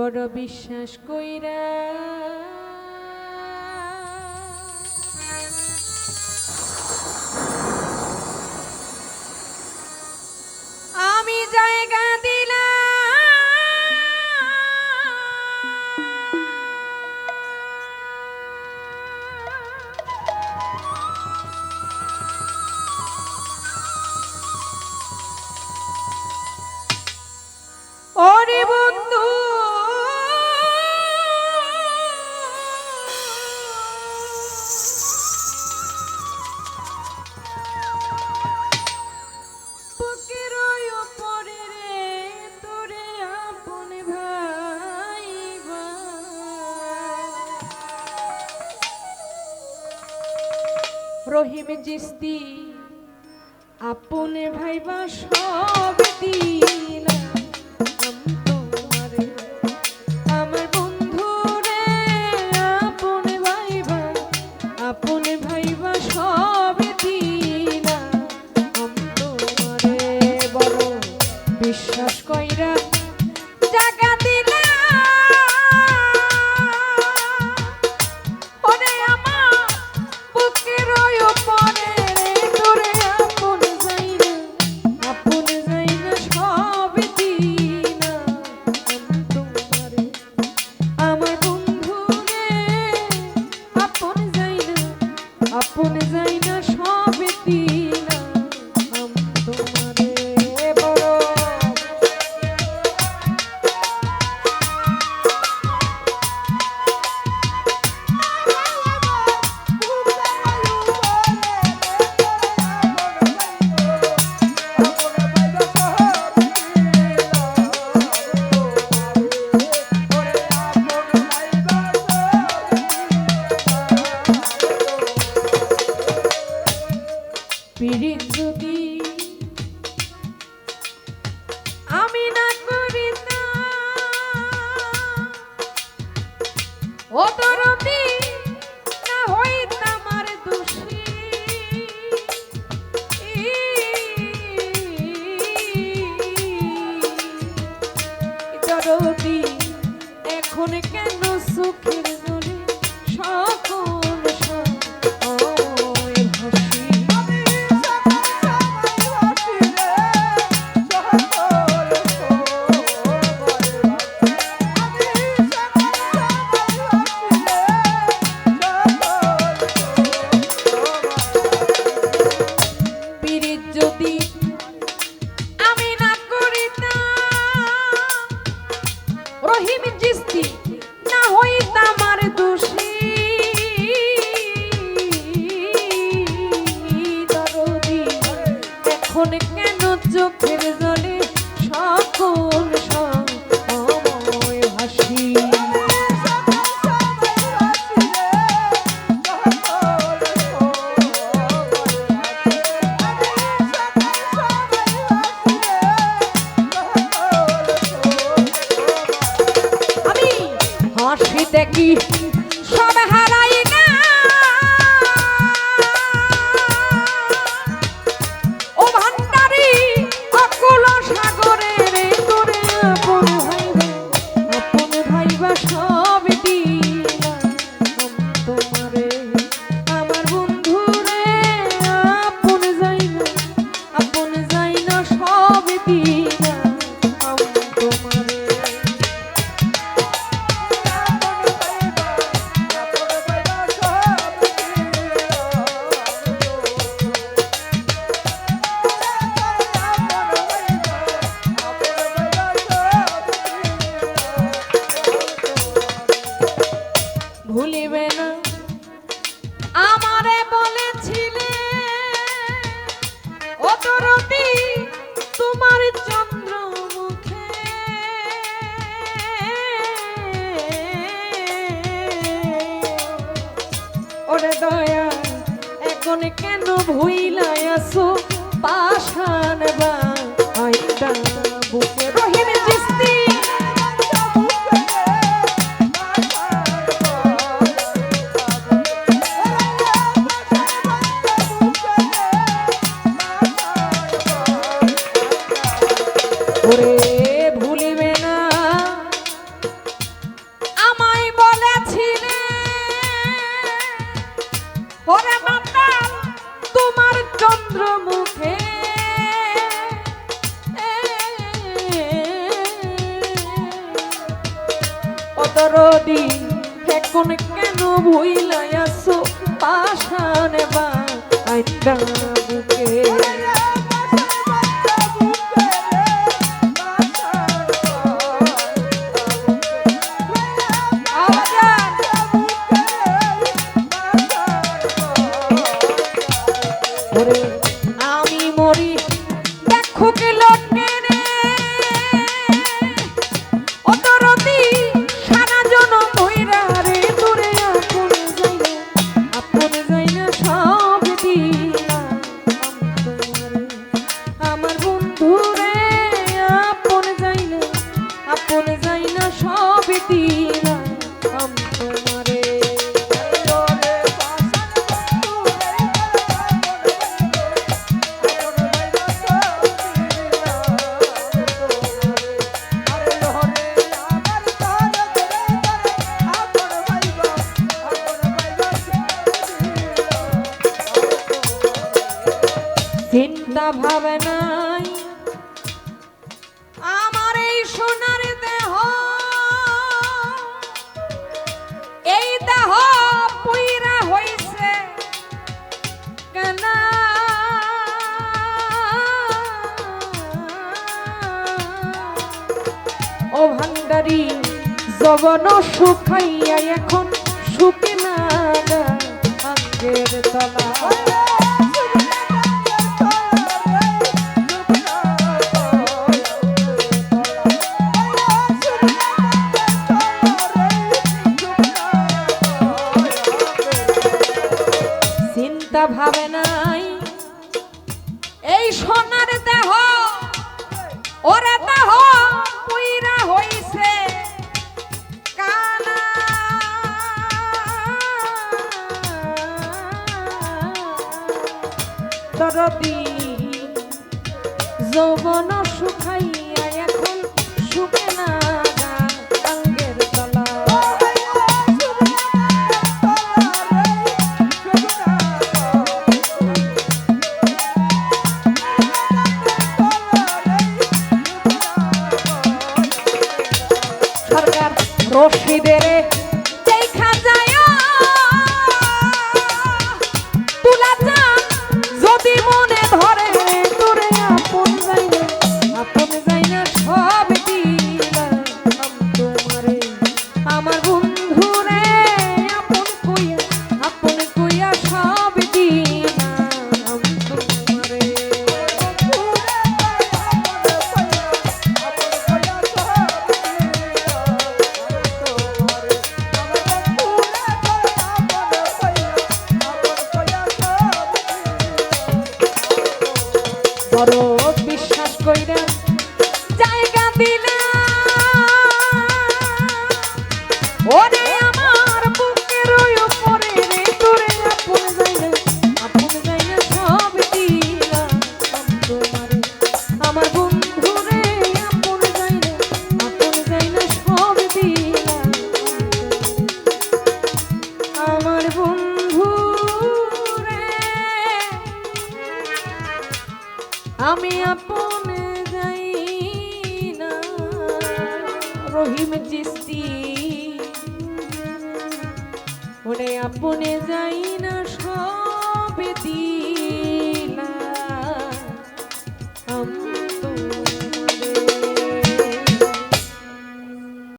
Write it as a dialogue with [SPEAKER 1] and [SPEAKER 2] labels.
[SPEAKER 1] বড় বিশ্বাস কইরা আমি জায়গা দিলাম ওরে বন্ধু বুকের উপরে রে তোরে আপন ভাইবা রহিম চিস্তি আপন ভাইবা সব দিলা বিশ্বাস কইরা জায়গা দিলা ওরে আমার বুকের উপরে তোরে আপন যাইনা সব দিনা তোমারে আমার বন্ধু রে আপন যাইনা সব দিনা তোমারে পিরিত যদি আমি না করিতাম ও দরদি না হইতাম আর দোষী দরদি এখন কেন সুখের জলে সকল না হইতাম আর দোষী দরদি এখন কেন চোখের জলে সকল সময় হাসি দেখি সব হারাই না ও ভান্ডারি অকুল সাগরে রে তোরে আপন ভাইবা সব দিলাম তোমারে আমার বন্ধু রে আপন যাইনা সব দিলাম তোমারে ভুলিবে না আমারে বলেছিলে ও দরদি তোমার চন্দ্র মুখে ওরে দয়া এখন কেন ভুইলাই আসো পাষাণ বা আইতা বুকে রহিম চিস্তি ওরে ভুলিবে না ওরে মাতাল তোমার চন্দ্রমুখে অতরদি এখন কেন ভুইলাই আসো পাশানে বা আইন্দা বুকে আমি মরি দেখো কে লটকে রে অতরতি সারা জনম হইরা রে তোরে আপন যাই না সব দিলা আমার বন্ধু রে আপন যাই না সব দিলা তোমারে চিন্তা ভাবে নাই আমার এই সোনার দেহ এই দেহ পুইরা হইছে কানা ও ভান্ডারি যবন শুকাইয়া এখন শুকে না আঙ্গের তলা ভাবে নাই এই সোনার দেহ ওরে দেহ পুইরা হইছে কানা দরদি যৌবন শুকাইয়া এখন শুকে না আঙ্গের তলা রশিদের দেখা যায় তুলা চান যদি মনে ধরে তোরে আপন যাই না সব দিলা তোমারে আমার বন্ধু রে আপন কইয়া সব দিলাম তোমারে বড় বিশ্বাস কইরা জায়গা দিলা ওরে আমার বুকের উপরে রে তোরে আপন যাই না সব দিলা তোমারে আমার বন্ধু রে আপন যাই না সব দিলা আমার বন্ধু আমি আপনে যাই না রহিম চিস্তি ওরে আপনে যাই না সব